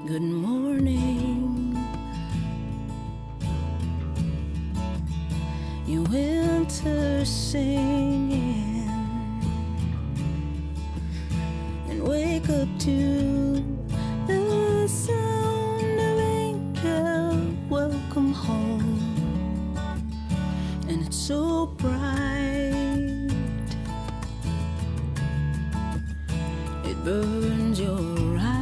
good morning. Your winter singing, and wake up to the sound of angel welcome home. And it's so bright, it burns your eyes,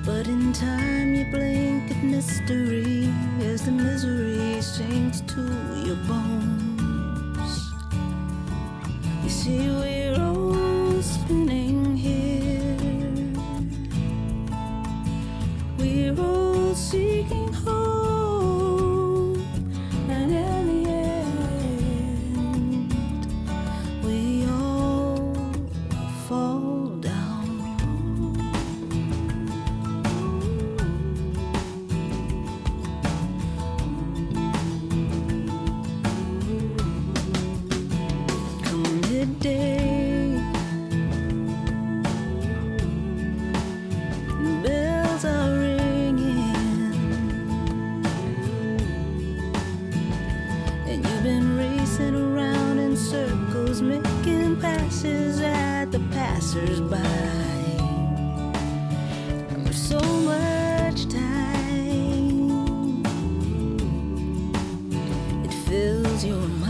but in time you blink at mystery as the misery sinks to your bones. You see, we're all spinning here, we're all seeking hope, and in the end we all fall down. Come midday, the bells are ringing, and you've been racing around in circles, making passes at the passers-by. And there's so much time, it fills your mind.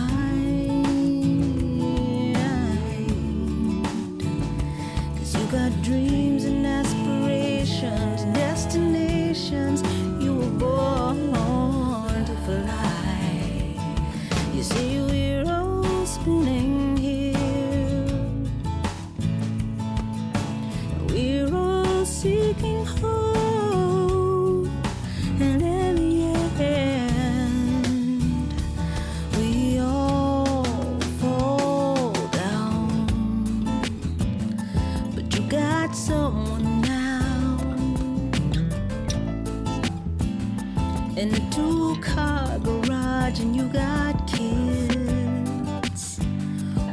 'Cause you got dreams and aspirations, destinations you were born to fly. You see, we're all spinning here, we're all seeking hope, and in the end we all fall down. But you got someone now, in a 2-car garage, and you got kids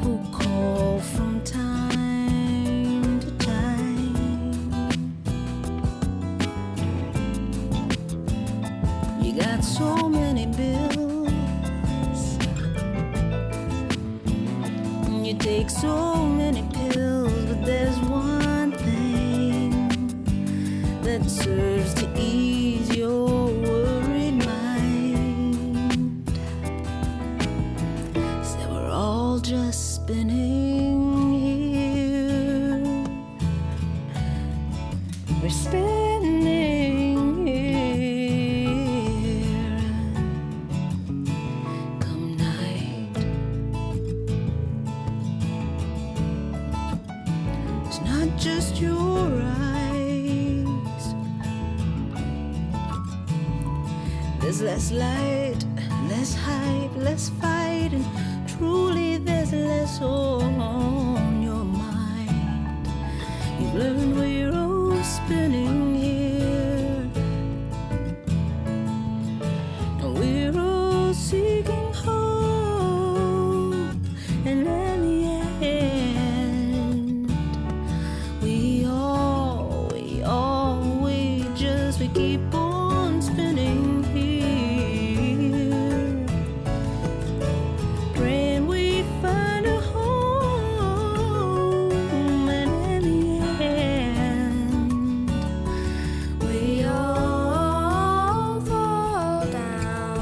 who call from time to time. You got so many bills, and you take so many pills, but there's one thing that serves to ease your worried mind. So we're all just spinning here, we're spinning here. Come night, it's not just your eyes, there's less light, less hype, less fight, and truly there's less on your mind. You've learned we're all spinning here, and we're all seeking hope, and in the end we keep on spinning here, praying we find a home, and in the end we all fall down.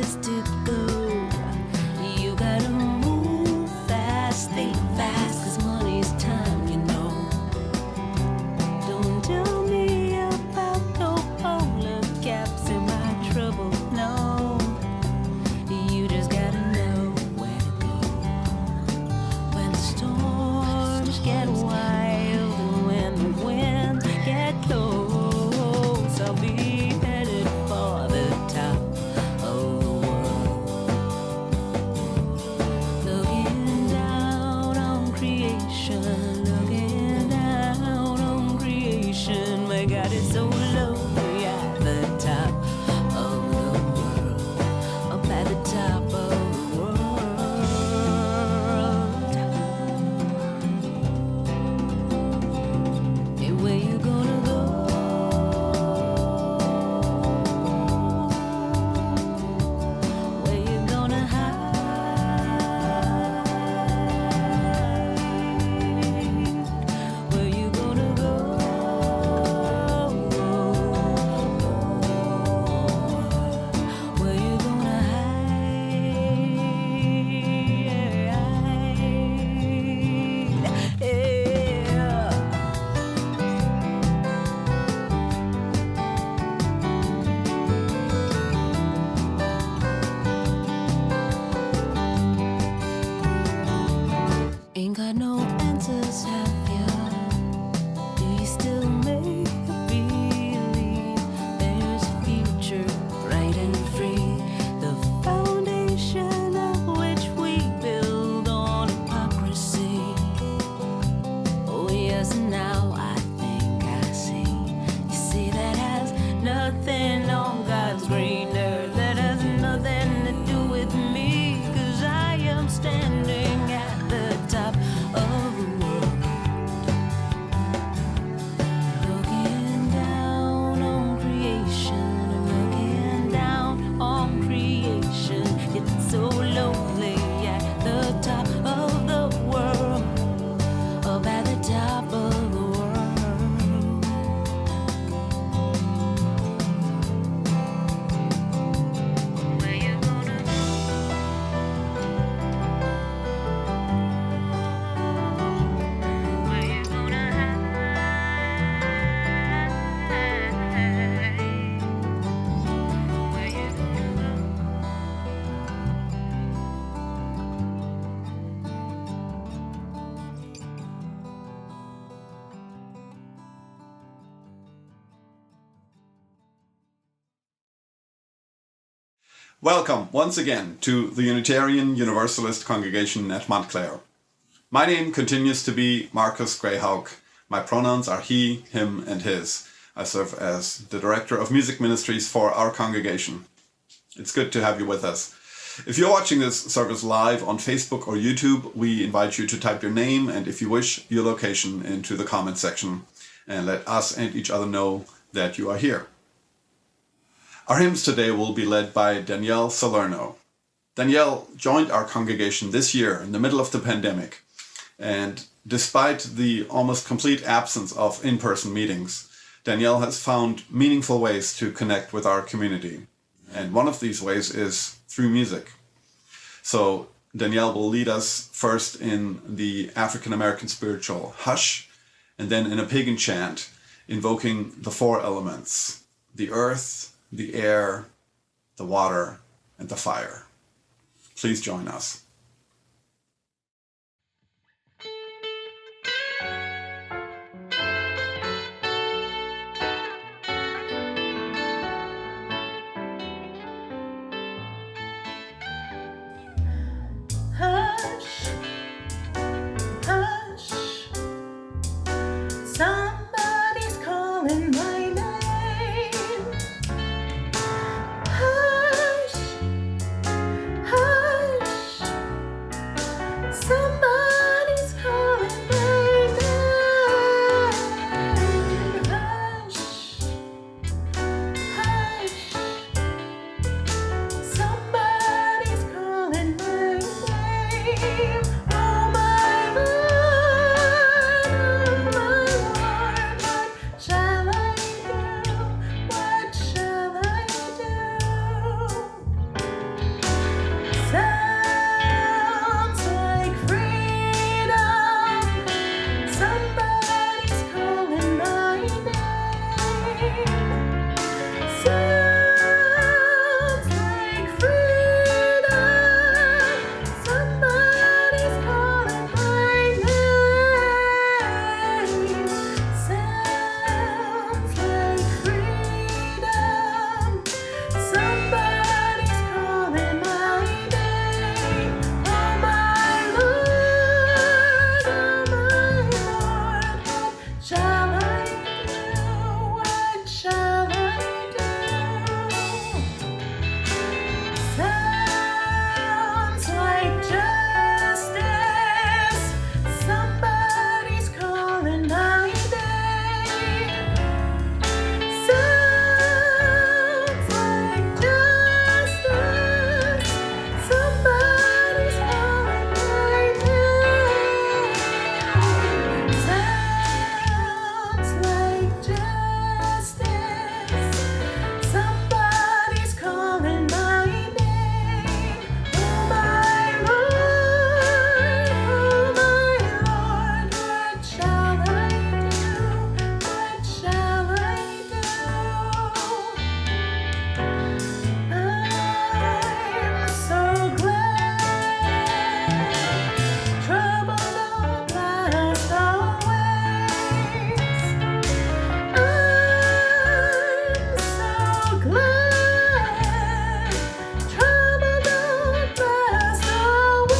minutes to go. You gotta move fast, think fast, 'cause money's time, you know. Don't tell me about no polar caps in my trouble, no. You just gotta know where to go when the storms get wild and when the winds get close. I'll be headed for the top of the world, looking down on creation, looking down on creation. My God, it's so lonely at the top of the world, up at the top of the world. Hey, where you gonna go? Where you gonna hide? Where you gonna go? Where you gonna hide? Yeah. Ain't got no answers, have ya? Do you still make believe there's a future bright and free? The foundation of which we build on hypocrisy. Oh yes, now I think I see. You see, that has nothing on God's green earth. That has nothing to do with me, 'cause I am standing at the top of the world, looking down on creation, looking down on creation. It's so lonely at the top of the world, up at the top of the world. Where you gonna go? Where you gonna hide? Where you gonna go? Welcome once again to the Unitarian Universalist congregation at Montclair. My name continues to be Marcus Greyhawk. My pronouns are he, him, and his. I serve as the Director of Music Ministries for our congregation. It's good to have you with us. If you're watching this service live on Facebook or YouTube, we invite you to type your name and, if you wish, your location into the comment section and let us and each other know that you are here. Our hymns today will be led by Danielle Salerno. Danielle joined our congregation this year in the middle of the pandemic, and despite the almost complete absence of in-person meetings, Danielle has found meaningful ways to connect with our community. And one of these ways is through music. So Danielle will lead us first in the African American spiritual Hush, and then in a pagan chant invoking the four elements: the earth, the air, the water, and the fire. Please join us. Hush, hush, somebody's calling my name. Hush, hush, somebody's calling my name. Hush, hush, somebody's calling my name. Sounds like freedom. Somebody's calling my name. Sounds like freedom. Somebody's calling my name. Oh my Lord, what shall I do? What shall I do? Sounds like justice. Somebody's calling my name. Sounds like justice. Somebody's calling my name. Sounds like justice. Somebody's calling my name. Oh my Lord, what shall I do? What shall I do? I'm so glad trouble don't last always. I'm so glad trouble don't last always.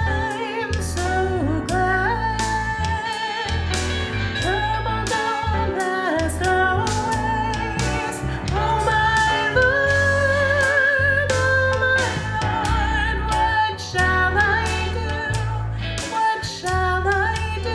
I'm so glad trouble don't last always. Oh my Lord, what shall I do? What shall I do?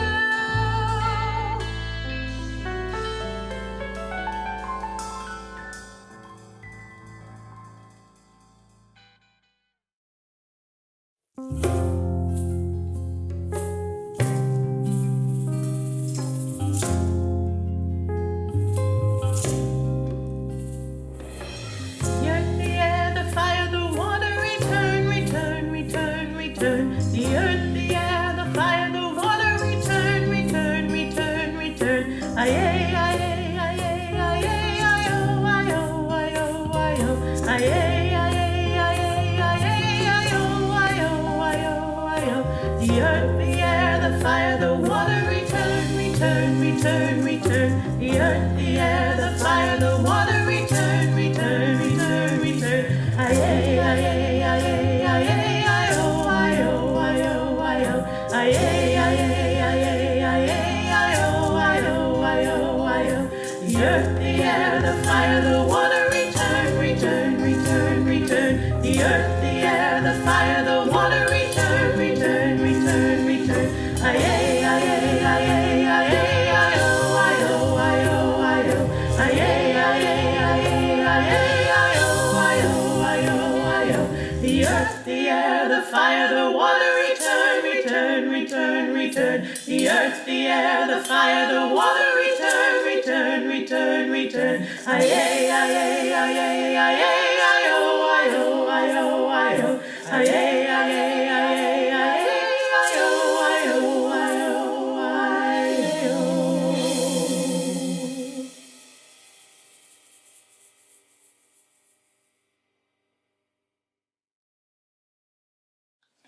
The earth, the air, the fire, the water, return, return, return, return. The earth, the air, the fire, the water, return, return, return, return. Aye, aye, aye, aye, aye, aye, aye, oh, aye, oh, aye, oh, aye, oh. Aye, aye, aye, aye, aye, aye, oh, aye, oh, aye, oh, aye, oh. The earth, the air, the fire, the water, return, return, return, return. The earth, the air, the fire, the water, return, return, return, return. Aye, aye, aye, aye, aye, aye, aye, oh, aye, oh, aye, oh, aye, oh. Aye, aye, aye, aye, aye, aye, aye, oh, aye, oh, aye, oh, aye, oh. The earth, the air, the fire, the water, return, return, return, return. The earth, the air, the fire, the water, return, return, return, return. Aye, aye, aye, aye, aye, aye, aye, oh, aye, oh, aye, oh, aye, oh. Aye, aye, aye, aye, aye, aye, oh, aye, oh, aye, oh, aye, oh. The earth, the air, the fire, the water, return, return, return, return. The earth, the air, the fire, the water, return, return, return, return. Aye, aye, aye, aye, aye, aye, aye, oh, aye, oh, aye, oh, aye, oh. Aye, aye, aye, aye, aye, aye, oh, aye, oh, aye, oh, aye, oh.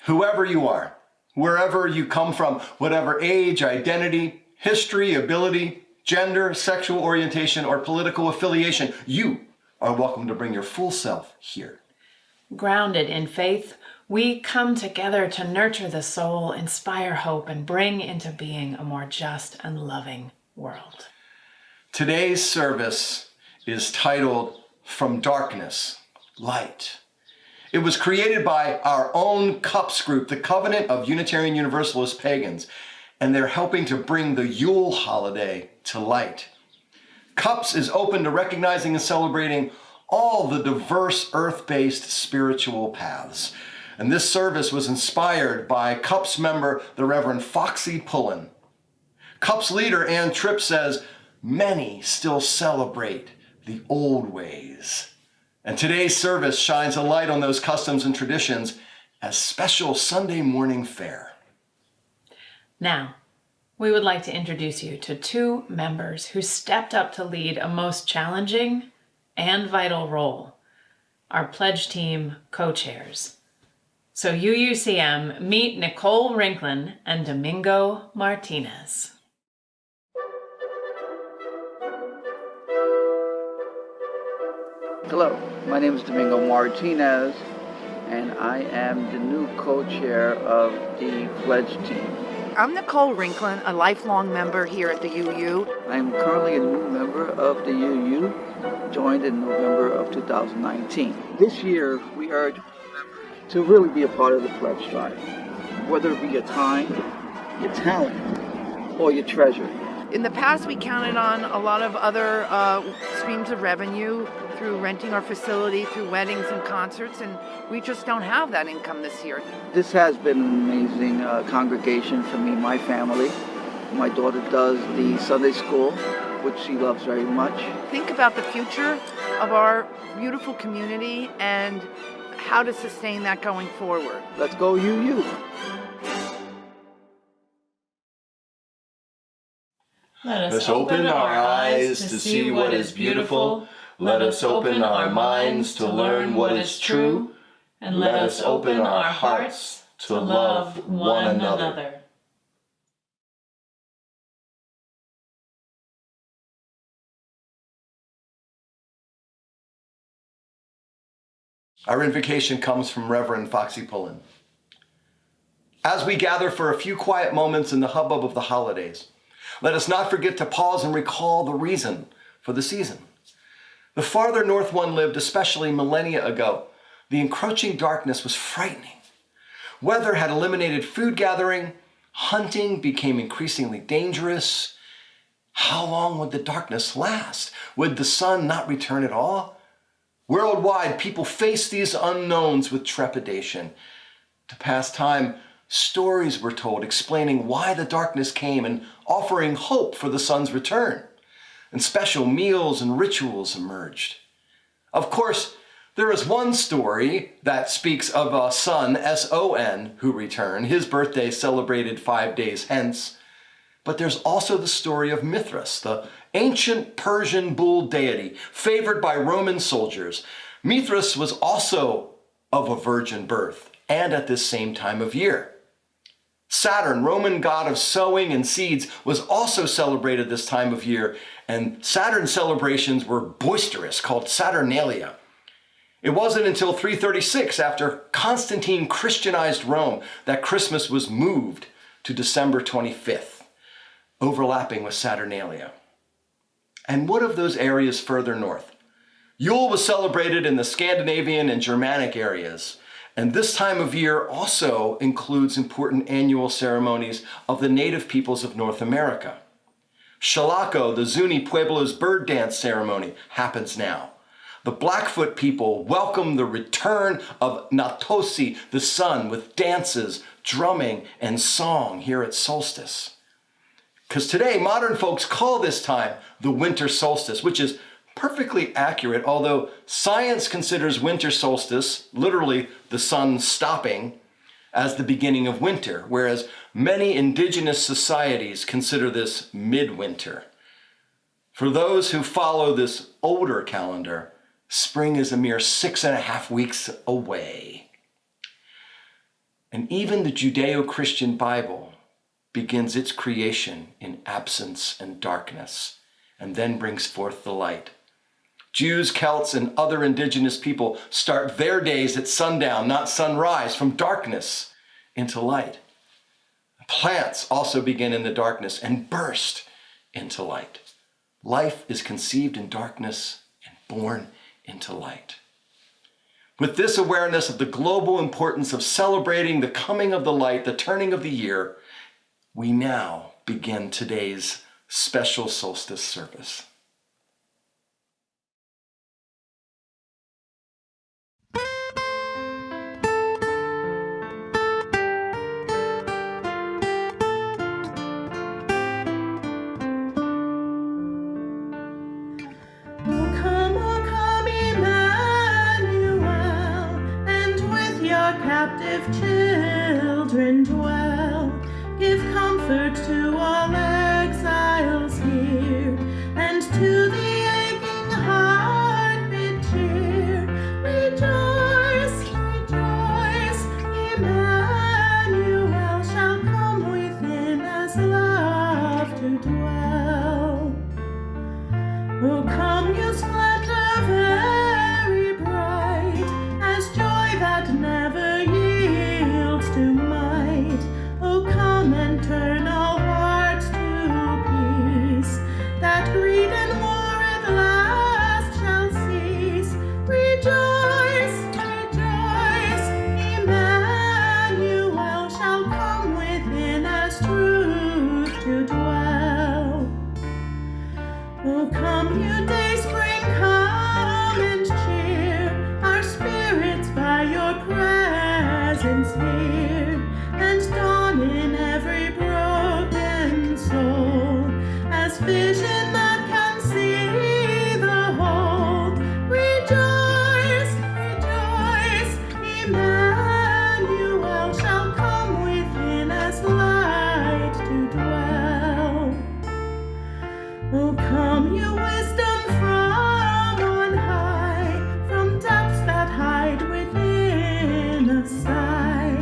Whoever you are, wherever you come from, whatever age, identity, history, ability, gender, sexual orientation, or political affiliation, you are welcome to bring your full self here. Grounded in faith, we come together to nurture the soul, inspire hope, and bring into being a more just and loving world. Today's service is titled From Darkness, Light. It was created by our own CUPS group, the Covenant of Unitarian Universalist Pagans, and they're helping to bring the Yule holiday to light. CUPS is open to recognizing and celebrating all the diverse earth-based spiritual paths. And this service was inspired by CUPS member, the Reverend Foxy Pullen. CUPS leader Ann Tripp says, many still celebrate the old ways. And today's service shines a light on those customs and traditions as special Sunday morning fare. Now, we would like to introduce you to two members who stepped up to lead a most challenging and vital role, our pledge team co-chairs. So UUCM, meet Nicole Rinklin and Domingo Martinez. Hello, my name is Domingo Martinez, and I am the new co-chair of the pledge team. I'm Nicole Rinklin, a lifelong member here at the UU. I'm currently a new member of the UU, joined in November of 2019. This year, we urge members to really be a part of the pledge drive, whether it be your time, your talent, or your treasure. In the past, we counted on a lot of other streams of revenue through renting our facility, through weddings and concerts, and we just don't have that income this year. This has been an amazing congregation for me and my family. My daughter does the Sunday school, which she loves very much. Think about the future of our beautiful community and how to sustain that going forward. Let's go UU. Let Let's open our eyes to see what is beautiful. Let us open our minds to learn what is true. And let us open our hearts to love one another. Our invocation comes from Reverend Foxy Pullen. As we gather for a few quiet moments in the hubbub of the holidays, let us not forget to pause and recall the reason for the season. The farther north one lived, especially millennia ago, the encroaching darkness was frightening. Weather had eliminated food gathering, hunting became increasingly dangerous. How long would the darkness last? Would the sun not return at all? Worldwide, people faced these unknowns with trepidation. To pass time, stories were told explaining why the darkness came and offering hope for the sun's return. And special meals and rituals emerged. Of course, there is one story that speaks of a son, S-O-N, who returned, his birthday celebrated 5 days hence. But there's also the story of Mithras, the ancient Persian bull deity favored by Roman soldiers. Mithras was also of a virgin birth and at this same time of year. Saturn, Roman god of sowing and seeds, was also celebrated this time of year, and Saturn celebrations were boisterous, called Saturnalia. It wasn't until 336, after Constantine Christianized Rome, that Christmas was moved to December 25th, overlapping with Saturnalia. And what of those areas further north? Yule was celebrated in the Scandinavian and Germanic areas. And this time of year also includes important annual ceremonies of the native peoples of North America. Shalako, the Zuni Pueblo's bird dance ceremony, happens now. The Blackfoot people welcome the return of Natosi, the sun, with dances, drumming, and song here at solstice. Because today, modern folks call this time the winter solstice, which is perfectly accurate, although science considers winter solstice, literally the sun stopping, as the beginning of winter, whereas many indigenous societies consider this midwinter. For those who follow this older calendar, spring is a mere 6.5 weeks away. And even the Judeo-Christian Bible begins its creation in absence and darkness, and then brings forth the light. Jews, Celts, and other indigenous people start their days at sundown, not sunrise, from darkness into light. Plants also begin in the darkness and burst into light. Life is conceived in darkness and born into light. With this awareness of the global importance of celebrating the coming of the light, the turning of the year, we now begin today's special solstice service. Captive children dwell, give comfort to all exiles here, and to the aching heart bid cheer. Rejoice, rejoice, Emmanuel shall come within as love to dwell. Oh, come, you splendor very bright, as joy that never yields to might. Oh, come and turn all hearts to peace, that greed and war at last shall cease. Rejoice, rejoice, Emmanuel shall come within as truth to dwell. Oh, come, you day spring, come and cheer our spirits by your presence here, and dawn in every broken soul as vision that can see the whole. Rejoice, rejoice, Emmanuel shall come within as light to dwell. Oh, come, you wisdom from on high, from depths that hide within a sigh,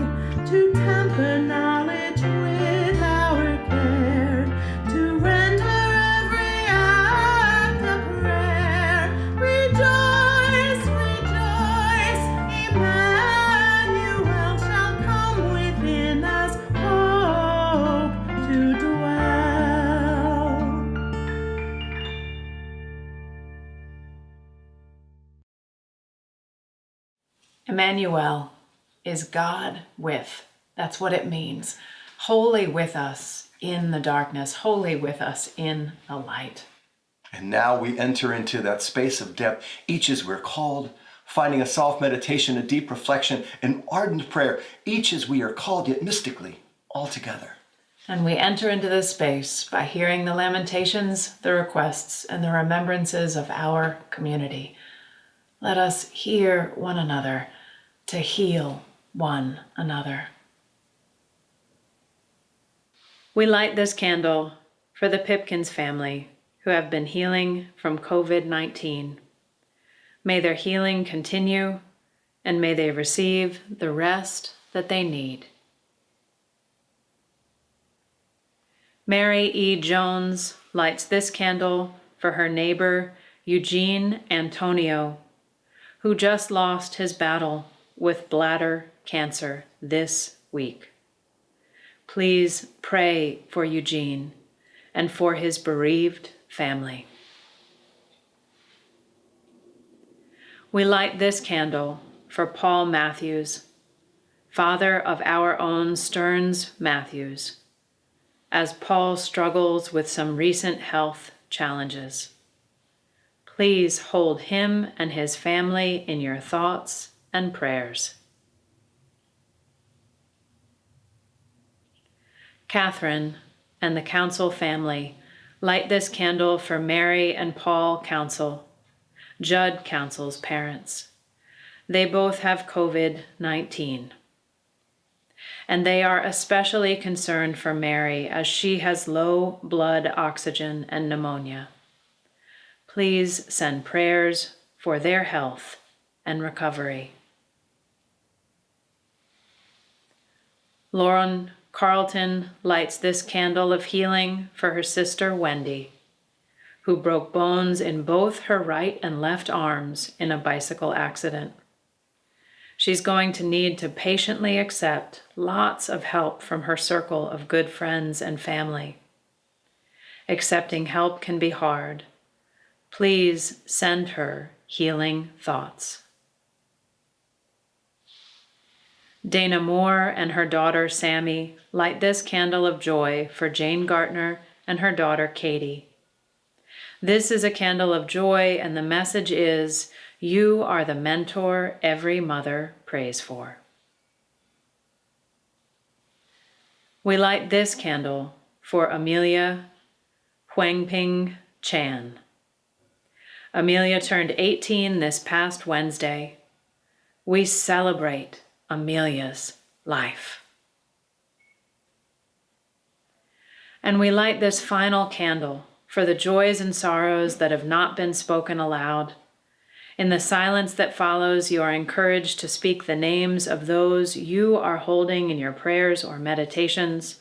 to temper knowledge with our care, to render every act a prayer. Rejoice, rejoice, Emmanuel shall come within as hope to dwell. Emmanuel is God with. That's what it means. Wholly with us in the darkness, wholly with us in the light. And now we enter into that space of depth, each as we're called, finding a self-meditation, a deep reflection, an ardent prayer, each as we are called, yet mystically, all together. And we enter into this space by hearing the lamentations, the requests, and the remembrances of our community. Let us hear one another to heal one another. We light this candle for the Pipkins family who have been healing from COVID-19. May their healing continue, and may they receive the rest that they need. Mary E. Jones lights this candle for her neighbor, Eugene Antonio, who just lost his battle with bladder cancer this week. Please pray for Eugene and for his bereaved family. We light this candle for Paul Matthews, father of our own Stearns Matthews, as Paul struggles with some recent health challenges. Please hold him and his family in your thoughts and prayers. Catherine and the Council family light this candle for Mary and Paul Council, Judd Council's parents. They both have COVID-19. And they are especially concerned for Mary as she has low blood oxygen and pneumonia. Please send prayers for their health and recovery. Lauren Carlton lights this candle of healing for her sister Wendy, who broke bones in both her right and left arms in a bicycle accident. She's going to need to patiently accept lots of help from her circle of good friends and family. Accepting help can be hard. Please send her healing thoughts. Dana Moore and her daughter Sammy light this candle of joy for Jane Gartner and her daughter Katie. This is a candle of joy, and the message is, you are the mentor every mother prays for. We light this candle for Amelia Huangping Chan. Amelia turned 18 this past Wednesday. We celebrate Amelia's life. And we light this final candle for the joys and sorrows that have not been spoken aloud. In the silence that follows, you are encouraged to speak the names of those you are holding in your prayers or meditations,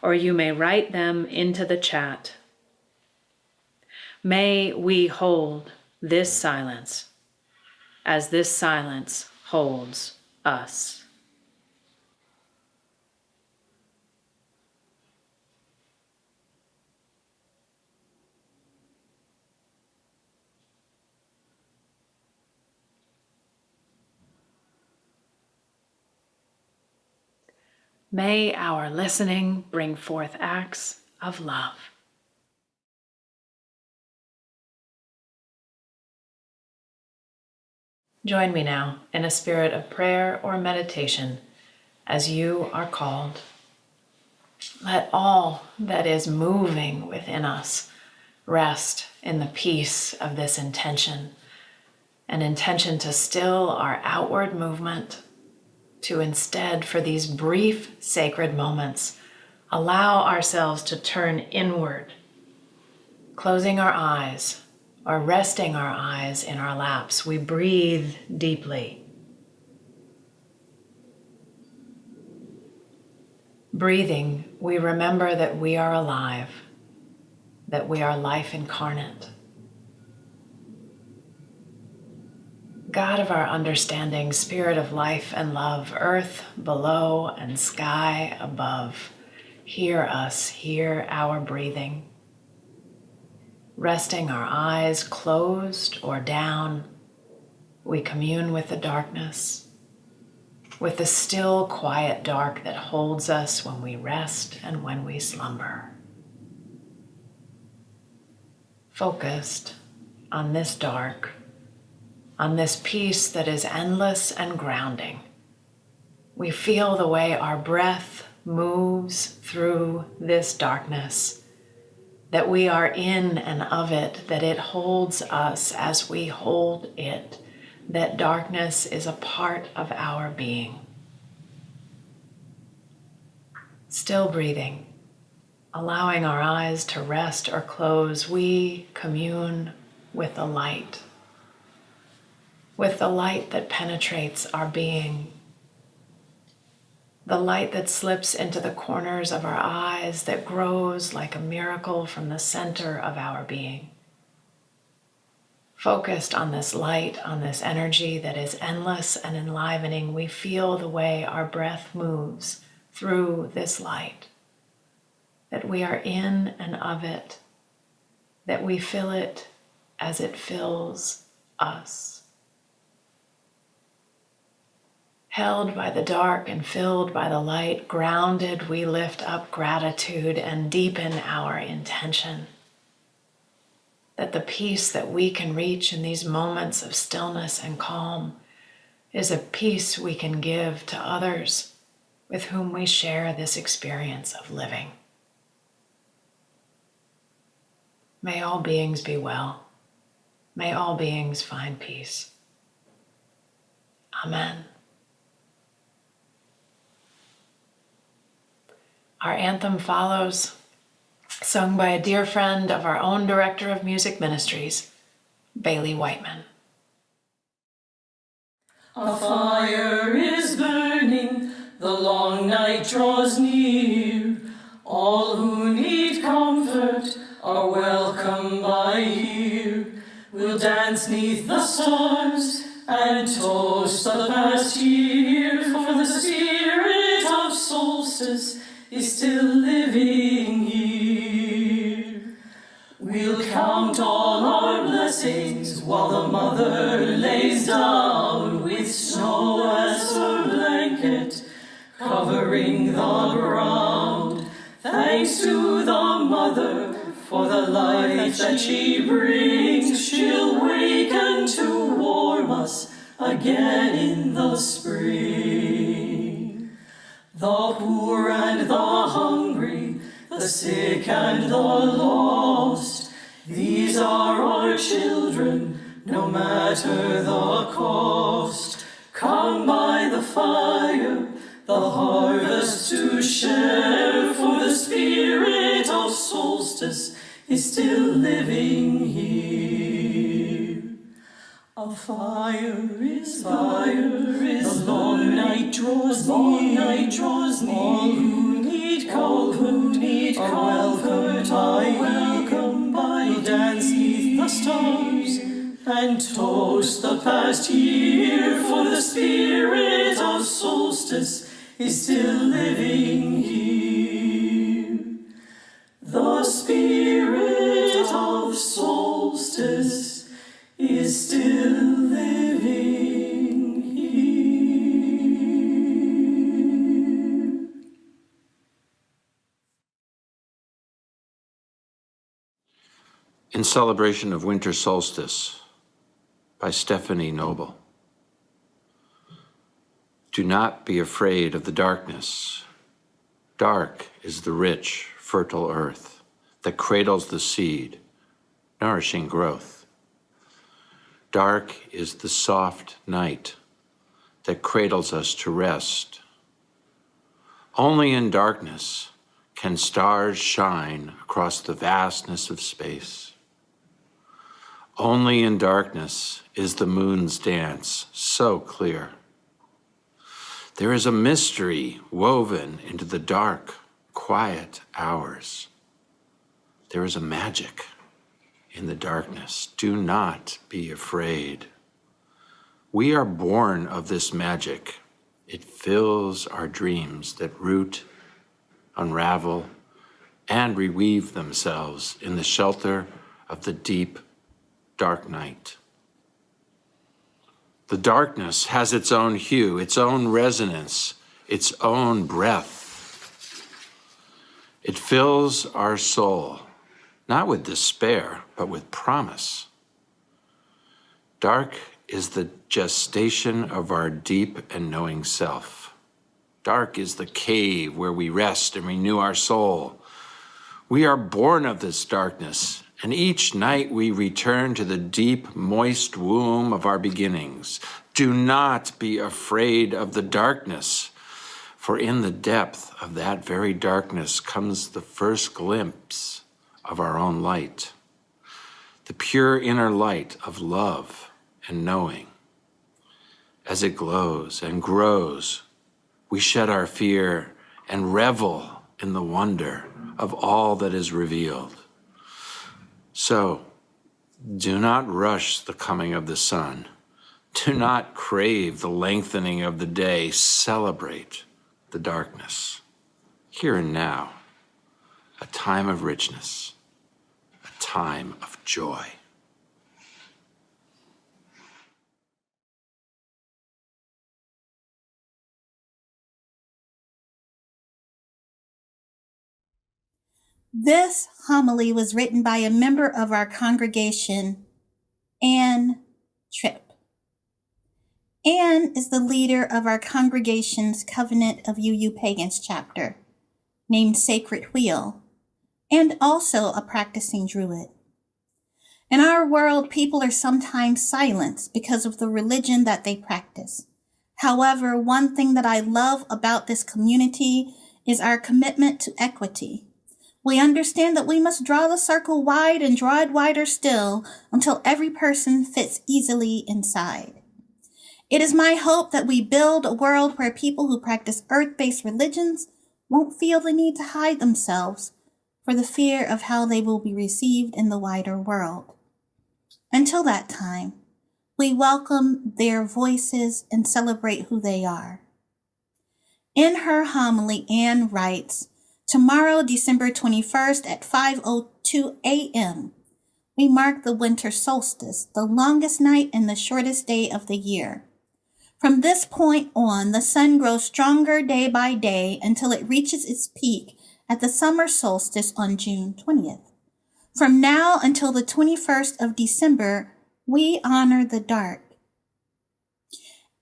or you may write them into the chat. May we hold this silence as this silence holds us. May our listening bring forth acts of love. Join me now in a spirit of prayer or meditation as you are called. Let all that is moving within us rest in the peace of this intention, an intention to still our outward movement, to instead, for these brief sacred moments, allow ourselves to turn inward, closing our eyes or resting our eyes in our laps. We breathe deeply. Breathing, we remember that we are alive, that we are life incarnate. God of our understanding, Spirit of life and love, earth below and sky above, hear us, hear our breathing. Resting our eyes closed or down, we commune with the darkness, with the still, quiet dark that holds us when we rest and when we slumber. Focused on this dark, on this peace that is endless and grounding, we feel the way our breath moves through this darkness, that we are in and of it, that it holds us as we hold it, that darkness is a part of our being. Still breathing, allowing our eyes to rest or close, we commune with the light that penetrates our being, the light that slips into the corners of our eyes, that grows like a miracle from the center of our being. Focused on this light, on this energy that is endless and enlivening, we feel the way our breath moves through this light, that we are in and of it, that we feel it as it fills us. Held by the dark and filled by the light, grounded, we lift up gratitude and deepen our intention, that the peace that we can reach in these moments of stillness and calm is a peace we can give to others with whom we share this experience of living. May all beings be well. May all beings find peace. Amen. Our anthem follows, sung by a dear friend of our own Director of Music Ministries, Bailey Whiteman. A fire is burning, the long night draws near. All who need comfort are welcome by here. We'll dance 'neath the stars and toast the past year, for the spirit of solstice is still living here. We'll count all our blessings while the mother lays down, with snow as her blanket covering the ground. Thanks to the mother for the life that she brings. She'll waken to warm us again in the spring. The poor and the hungry, the sick and the lost, these are our children, no matter the cost. Come by the fire, the harvest to share, for the spirit of is still living here. A fire is the long night draws near. All who need comfort are welcome by day. Dance 'neath the stars and toast the past year, for the spirit of solstice is still living here. The spirit of solstice is still living here. In Celebration of Winter Solstice by Stephanie Noble. Do not be afraid of the darkness. Dark is the rich, fertile earth that cradles the seed, nourishing growth. Dark is the soft night that cradles us to rest. Only in darkness can stars shine across the vastness of space. Only in darkness is the moon's dance so clear. There is a mystery woven into the dark, quiet hours. There is a magic in the darkness. Do not be afraid. We are born of this magic. It fills our dreams that root, unravel, and reweave themselves in the shelter of the deep, dark night. The darkness has its own hue, its own resonance, its own breath. It fills our soul, not with despair, but with promise. Dark is the gestation of our deep and knowing self. Dark is the cave where we rest and renew our soul. We are born of this darkness, and each night we return to the deep, moist womb of our beginnings. Do not be afraid of the darkness, for in the depth of that very darkness comes the first glimpse of our own light, the pure inner light of love and knowing. As it glows and grows, we shed our fear and revel in the wonder of all that is revealed. So, do not rush the coming of the sun. Do not crave the lengthening of the day. Celebrate the darkness, here and now, a time of richness, a time of joy. This homily was written by a member of our congregation, Ann Tripp. Ann is the leader of our congregation's Covenant of UU Pagans chapter, named Sacred Wheel, and also a practicing Druid. In our world, people are sometimes silenced because of the religion that they practice. However, one thing that I love about this community is our commitment to equity. We understand that we must draw the circle wide and draw it wider still until every person fits easily inside. It is my hope that we build a world where people who practice earth-based religions won't feel the need to hide themselves for the fear of how they will be received in the wider world. Until that time, we welcome their voices and celebrate who they are. In her homily, Anne writes, tomorrow, December 21st at 5:02 a.m., we mark the winter solstice, the longest night and the shortest day of the year. From this point on, the sun grows stronger day by day until it reaches its peak at the summer solstice on June 20th. From now until the 21st of December, we honor the dark.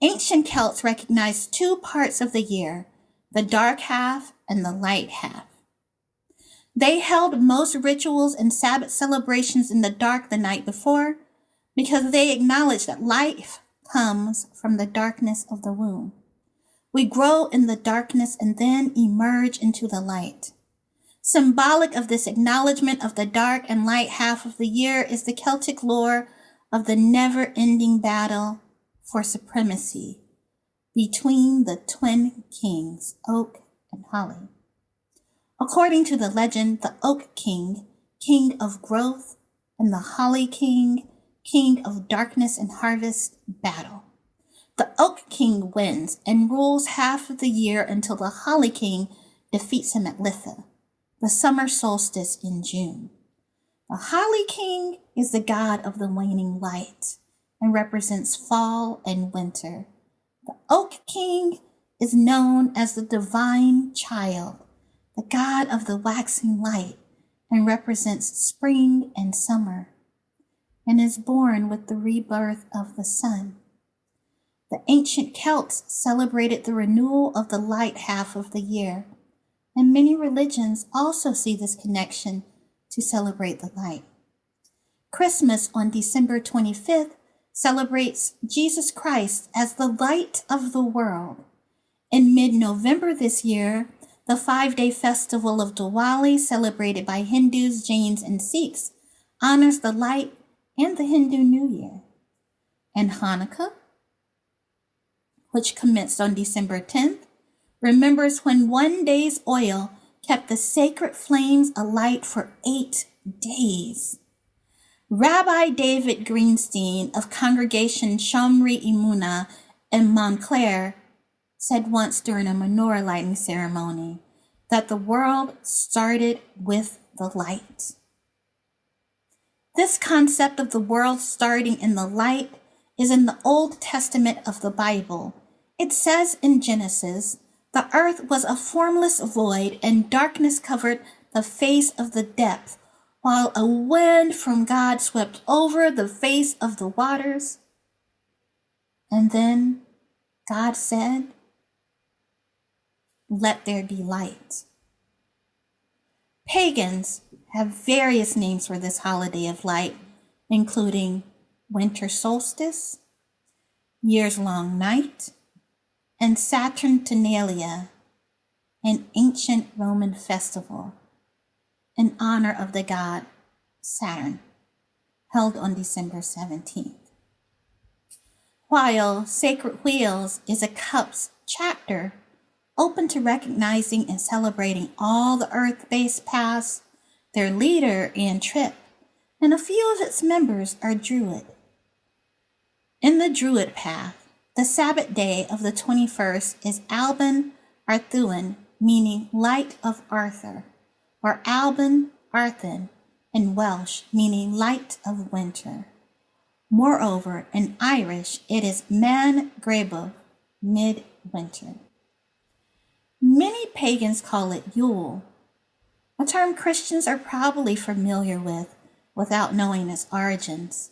Ancient Celts recognized two parts of the year, the dark half and the light half. They held most rituals and Sabbath celebrations in the dark the night before because they acknowledged that life comes from the darkness of the womb. We grow in the darkness and then emerge into the light. Symbolic of this acknowledgement of the dark and light half of the year is the Celtic lore of the never-ending battle for supremacy between the twin kings, Oak and Holly. According to the legend, the Oak King, king of growth, and the Holly King, king of darkness and harvest, battle. The Oak King wins and rules half of the year until the Holly King defeats him at Litha, the summer solstice in June. The Holly King is the god of the waning light and represents fall and winter. The Oak King is known as the divine child, the god of the waxing light, and represents spring and summer, and is born with the rebirth of the sun. The ancient Celts celebrated the renewal of the light half of the year, and many religions also see this connection to celebrate the light. Christmas on December 25th celebrates Jesus Christ as the light of the world. In mid-November this year, the 5-day festival of Diwali, celebrated by Hindus, Jains, and Sikhs, honors the light and the Hindu New Year. And Hanukkah, which commenced on December 10th, remembers when one day's oil kept the sacred flames alight for 8 days. Rabbi David Greenstein of Congregation Shomri Imuna in Montclair said once during a menorah lighting ceremony that the world started with the light. This concept of the world starting in the light is in the Old Testament of the Bible. It says in Genesis, the earth was a formless void and darkness covered the face of the depth, while a wind from God swept over the face of the waters. And then God said, "Let there be light." Pagans have various names for this holiday of light, including winter solstice, years-long night, and Saturnalia, an ancient Roman festival in honor of the god Saturn, held on December 17th. While Sacred Wheels is a CUPS chapter open to recognizing and celebrating all the earth-based paths, their leader, Ann Tripp, and a few of its members are Druid. In the Druid path, the Sabbath day of the 21st is Alban Arthuan, meaning light of Arthur, or Alban Arthun in Welsh, meaning light of winter. Moreover, in Irish, it is Man Grebo, midwinter. Many pagans call it Yule, a term Christians are probably familiar with without knowing its origins.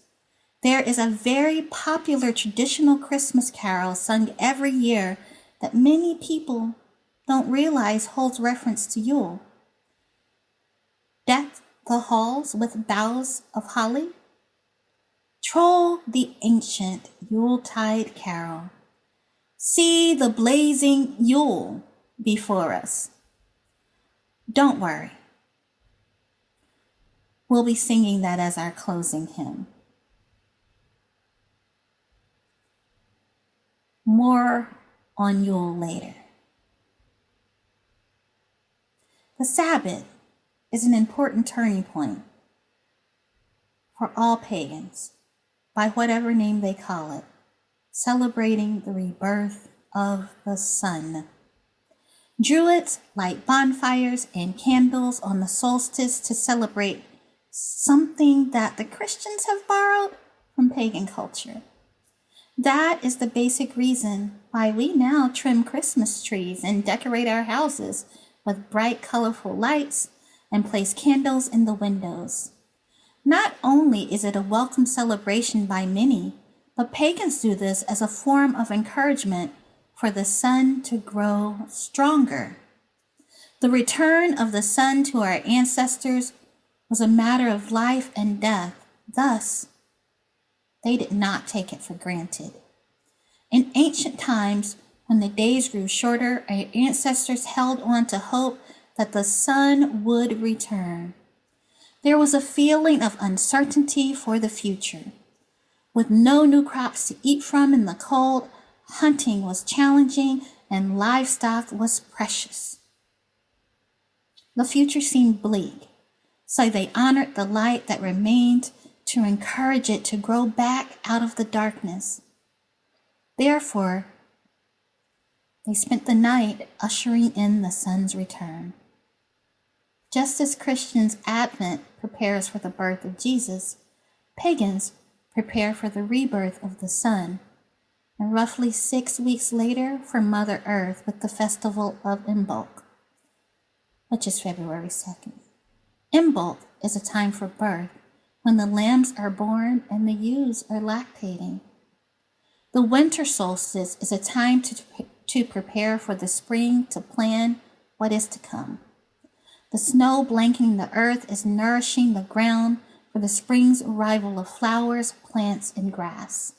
There is a very popular traditional Christmas carol sung every year that many people don't realize holds reference to Yule. Deck the halls with boughs of holly. Troll the ancient Yuletide carol. See the blazing Yule before us. Don't worry. We'll be singing that as our closing hymn. More on Yule later. The Sabbath is an important turning point for all pagans, by whatever name they call it, celebrating the rebirth of the sun. Druids light bonfires and candles on the solstice to celebrate something that the Christians have borrowed from pagan culture. That is the basic reason why we now trim Christmas trees and decorate our houses with bright, colorful lights and place candles in the windows. Not only is it a welcome celebration by many, but pagans do this as a form of encouragement for the sun to grow stronger. The return of the sun to our ancestors was a matter of life and death. Thus, they did not take it for granted. In ancient times, when the days grew shorter, our ancestors held on to hope that the sun would return. There was a feeling of uncertainty for the future. With no new crops to eat from in the cold, hunting was challenging and livestock was precious. The future seemed bleak, so they honored the light that remained to encourage it to grow back out of the darkness. Therefore, they spent the night ushering in the sun's return. Just as Christians' Advent prepares for the birth of Jesus, pagans prepare for the rebirth of the sun, and roughly 6 weeks later for Mother Earth with the festival of Imbolc, which is February 2nd. Imbolc is a time for birth, when the lambs are born and the ewes are lactating. The winter solstice is a time to prepare for the spring, to plan what is to come. The snow blanketing the earth is nourishing the ground for the spring's arrival of flowers, plants, and grass.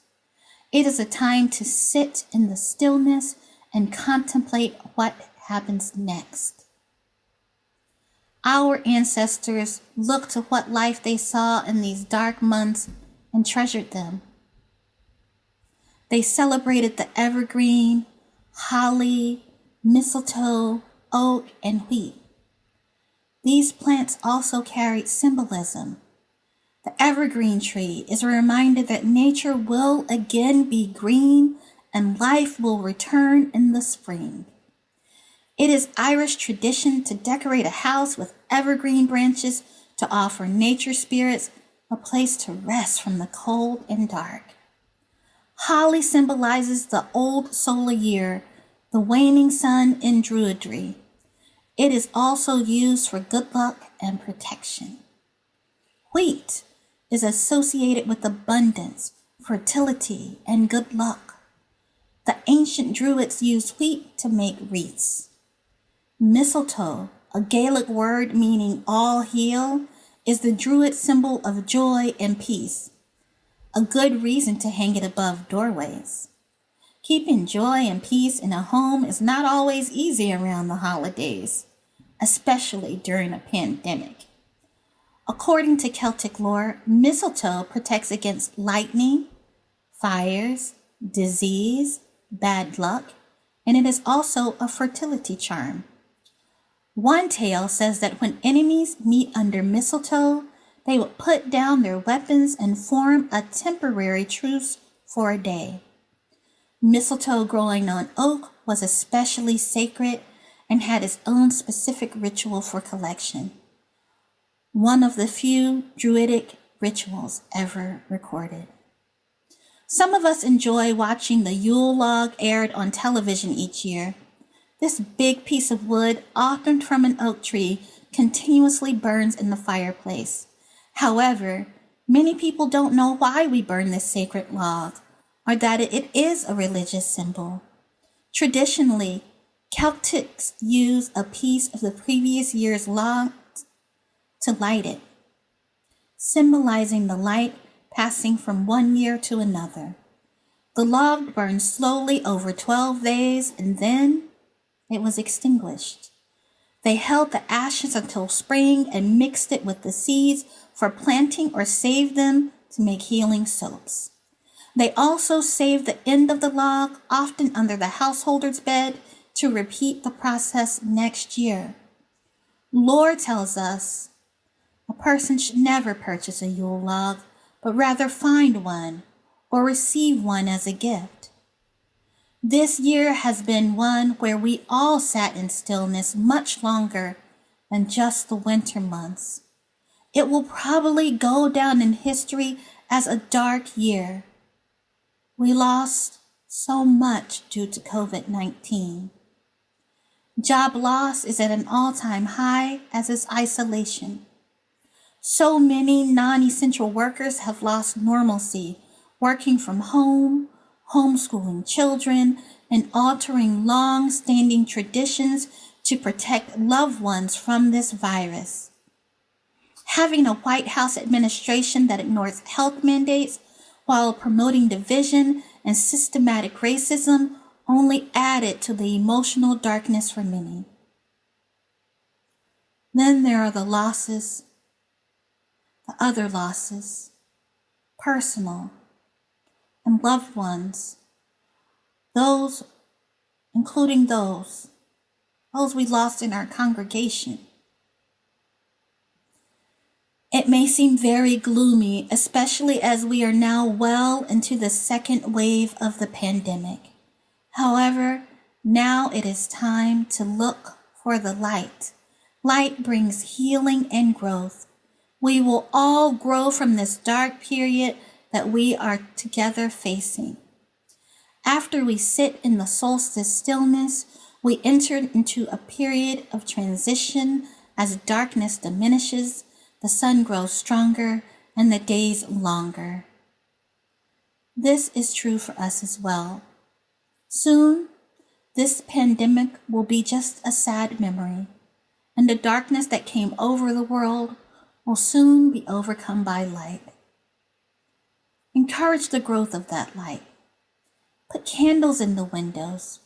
It is a time to sit in the stillness and contemplate what happens next. Our ancestors looked to what life they saw in these dark months and treasured them. They celebrated the evergreen, holly, mistletoe, oak, and wheat. These plants also carried symbolism. The evergreen tree is a reminder that nature will again be green and life will return in the spring. It is Irish tradition to decorate a house with evergreen branches to offer nature spirits a place to rest from the cold and dark. Holly symbolizes the old solar year, the waning sun in Druidry. It is also used for good luck and protection. Wheat is associated with abundance, fertility, and good luck. The ancient Druids used wheat to make wreaths. Mistletoe, a Gaelic word meaning all heal, is the Druid symbol of joy and peace. A good reason to hang it above doorways. Keeping joy and peace in a home is not always easy around the holidays, especially during a pandemic. According to Celtic lore, mistletoe protects against lightning, fires, disease, bad luck, and it is also a fertility charm. One tale says that when enemies meet under mistletoe, they would put down their weapons and form a temporary truce for a day. Mistletoe growing on oak was especially sacred and had its own specific ritual for collection. One of the few Druidic rituals ever recorded. Some of us enjoy watching the Yule log aired on television each year. This big piece of wood, often from an oak tree, continuously burns in the fireplace. However, many people don't know why we burn this sacred log, or that it is a religious symbol. Traditionally, Celtics use a piece of the previous year's log to light it, symbolizing the light passing from one year to another. The log burned slowly over 12 days and then it was extinguished. They held the ashes until spring and mixed it with the seeds for planting or saved them to make healing soaps. They also saved the end of the log, often under the householder's bed, to repeat the process next year. Lore tells us a person should never purchase a Yule log, but rather find one or receive one as a gift. This year has been one where we all sat in stillness much longer than just the winter months. It will probably go down in history as a dark year. We lost so much due to COVID-19. Job loss is at an all-time high, as is isolation. So many non-essential workers have lost normalcy, working from home, homeschooling children, and altering long-standing traditions to protect loved ones from this virus. Having a White House administration that ignores health mandates while promoting division and systematic racism only added to the emotional darkness for many. Then there are the losses, the other losses, personal and loved ones, those, including those we lost in our congregation. It may seem very gloomy, especially as we are now well into the second wave of the pandemic. However, now it is time to look for the light. Light brings healing and growth. We will all grow from this dark period that we are together facing. After we sit in the solstice stillness, we enter into a period of transition as darkness diminishes, the sun grows stronger, and the days longer. This is true for us as well. Soon, this pandemic will be just a sad memory, and the darkness that came over the world will soon be overcome by light. Encourage the growth of that light. Put candles in the windows.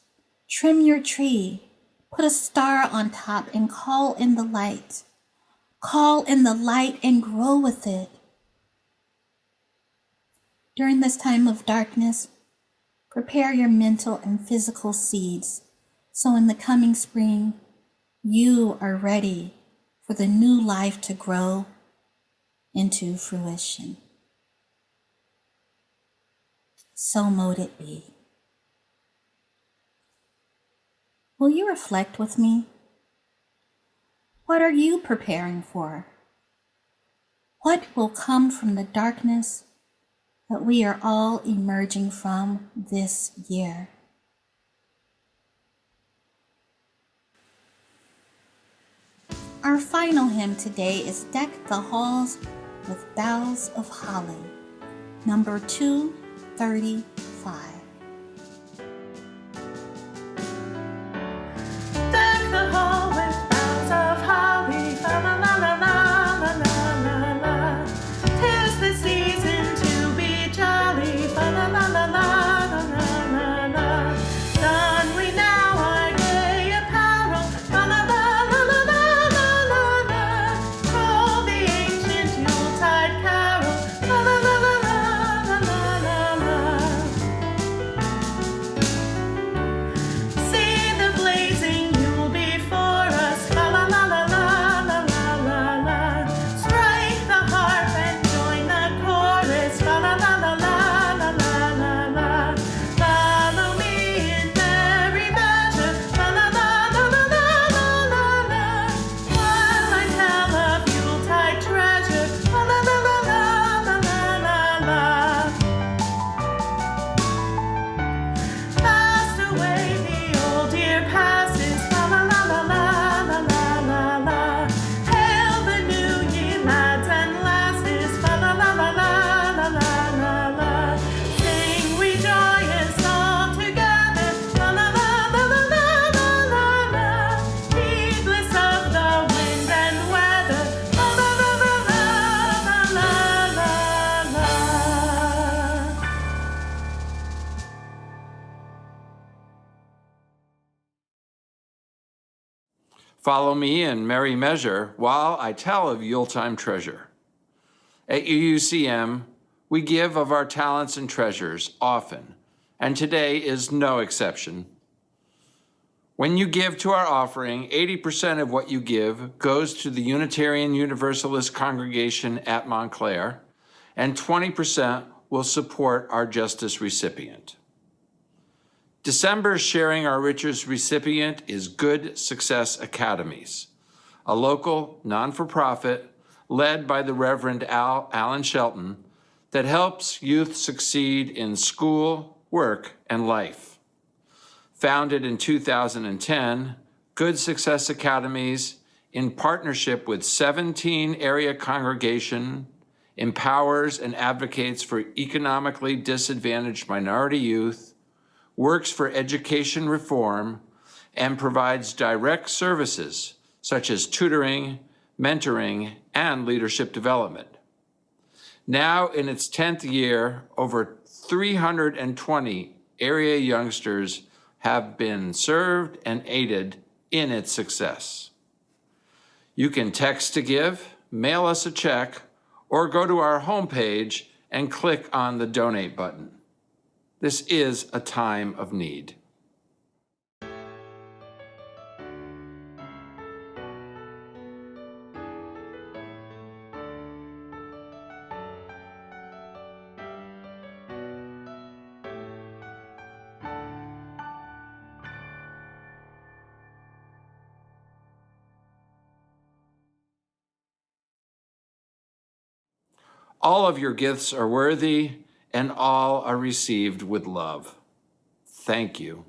Trim your tree. Put a star on top and call in the light. Call in the light and grow with it. During this time of darkness, prepare your mental and physical seeds so in the coming spring, you are ready for the new life to grow into fruition. So mote it be. Will you reflect with me? What are you preparing for? What will come from the darkness that we are all emerging from this year? Our final hymn today is Deck the Halls with Boughs of Holly, number 235. Deck the hall with boughs of holly, fa la la la la la la la. 'Tis the season to be jolly, fa la la la la la la la. Don we now our gay apparel, fa la la la la la la la. Call the ancient Yuletide carol, fa la la la la la la la. See the blazing Yule before us, fa la la la la la la la la. Strike the harp and join the chorus, fa la la la la la la la la. Follow me in merry measure, fa la la la la la la la. While I tell of Yuletide treasure, fa la la la la la la la. Fast away the old year passes, fa la la la la la la la la. Hail the new year, lads and lasses, fa la la la la la la la la. Sing we joyous all together, fa la la la la la la la la. Heedless of the wind and weather, fa la la la la la la la la. Follow me in merry measure while I tell of Yuletime treasure. At UUCM, we give of our talents and treasures often, and today is no exception. When you give to our offering, 80% of what you give goes to the Unitarian Universalist congregation at Montclair, and 20% will support our justice recipient. December's Sharing Our Riches recipient is Good Success Academies, a local non-for-profit led by the Reverend Alan Shelton that helps youth succeed in school, work, and life. Founded in 2010, Good Success Academies, in partnership with 17 area congregation, empowers and advocates for economically disadvantaged minority youth, works for education reform, and provides direct services such as tutoring, mentoring, and leadership development. Now in its 10th year, over 320 area youngsters have been served and aided in its success. You can text to give, mail us a check, or go to our homepage and click on the donate button. This is a time of need. All of your gifts are worthy, and all are received with love. Thank you.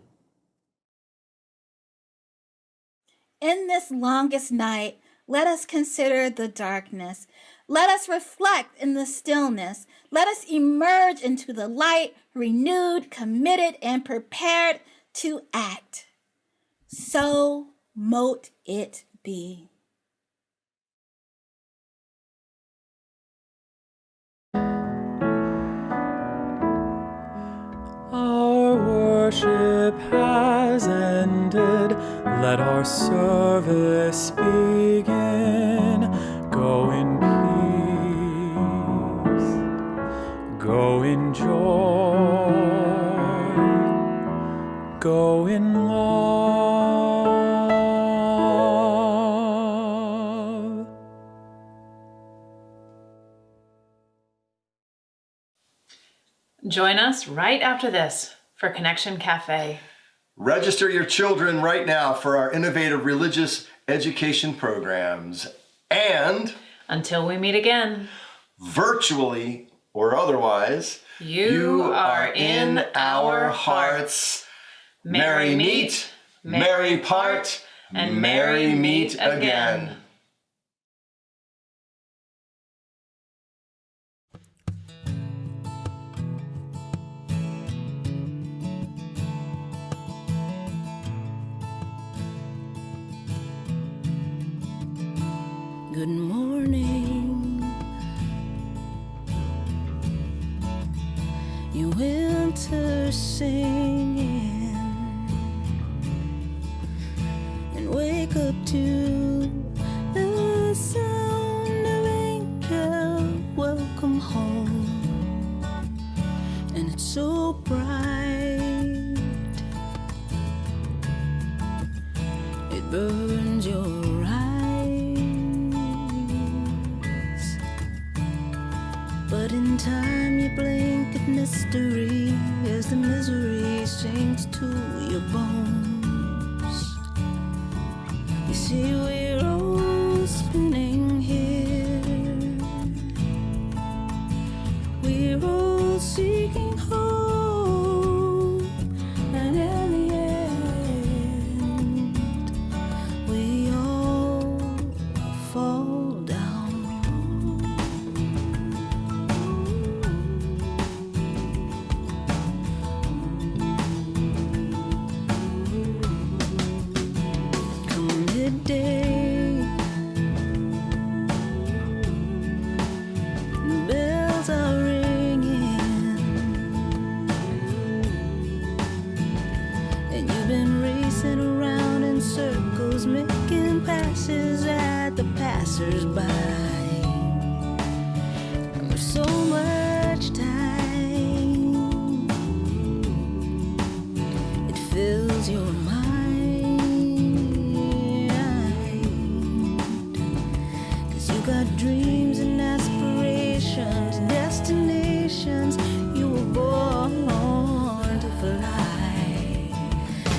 In this longest night, let us consider the darkness. Let us reflect in the stillness. Let us emerge into the light, renewed, committed, and prepared to act. So mote it be. Our worship has ended. Let our service begin. Go in peace. Go in joy. Go in love. Join us right after this for Connection Cafe. Register your children right now for our innovative religious education programs. And Until we meet again, virtually or otherwise, you are in our hearts. Merry meet, merry part, and merry meet again. Good morning, you winter singing, and wake up to the sound of angel welcome home, and it's so bright, it burns your eyes. But in time you blink at mystery as the misery sinks to your bones. You see we're all spinning here. We're all seeking hope, and in the end we all fall down. Midday, the bells are ringing, and you've been racing around in circles, making passes at the passers-by. And with so much time, it fills your mind. Got dreams and aspirations, destinations you were born to fly.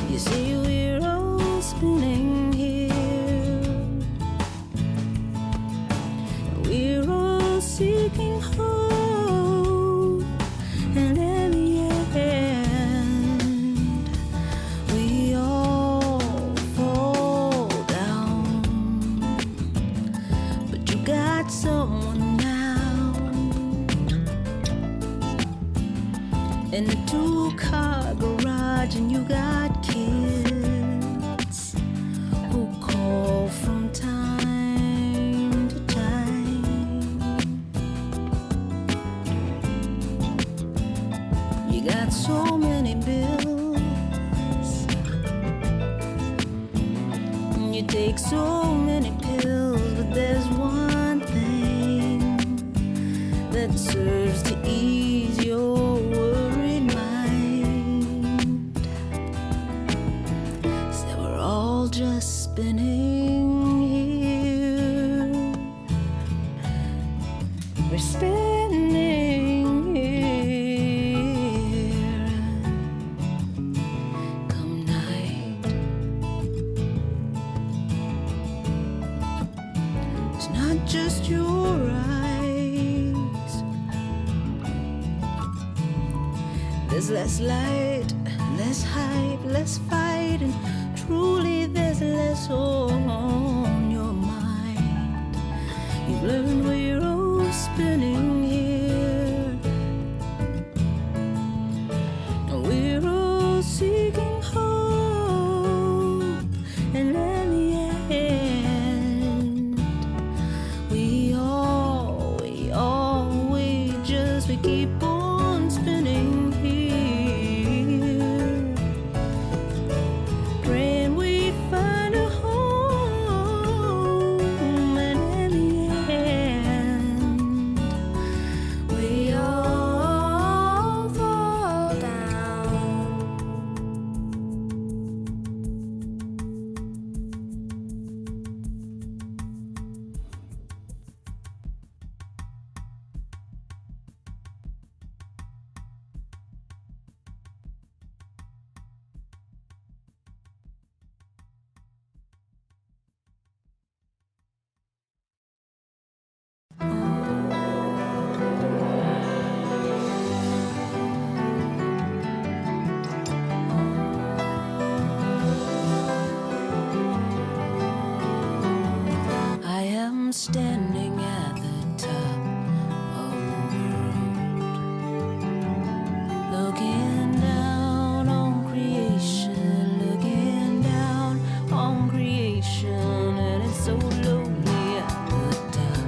You see we're all spinning here. We're all seeking hope, and in the end we all fall down. You got someone now in a 2-car garage, and you got kids who call from time to time. You got so many bills, and you take so many pills. that serves to ease your worried mind. So we're all just spinning here. We're spinning here. Come night, it's not just your eyes. There's less light, less hype, less fight, and truly there's less on your mind. You've learned we're all spinning here. We're all seeking hope, and in the end, we keep on spinning here. Praying we find a home, and in the end, we all fall down. I am standing at the top of the world, looking down on creation, looking down on creation, and it's so lonely at the top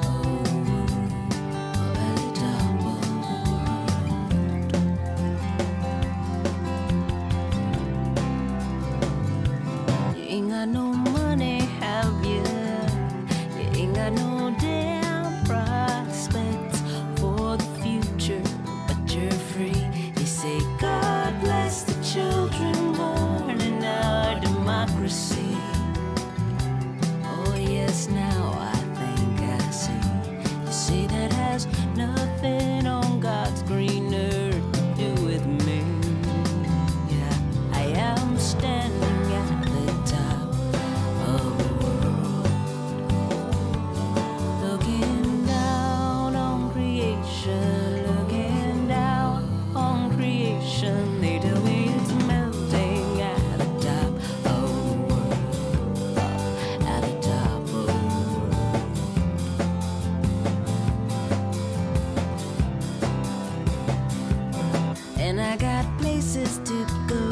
of the world, at the top of the world. You ain't got no money, have you? Ain't got no damn prospects for the future, but you're free. They say God bless the children born in our democracy. Oh yes, now I think I see. You say that has nothing on God's green earth to do with me. Yeah, I am standing at the top of the world, looking down on creation, looking down on creation. They tell me it's melting at the top of the world, at the top of the world. And I got places to go,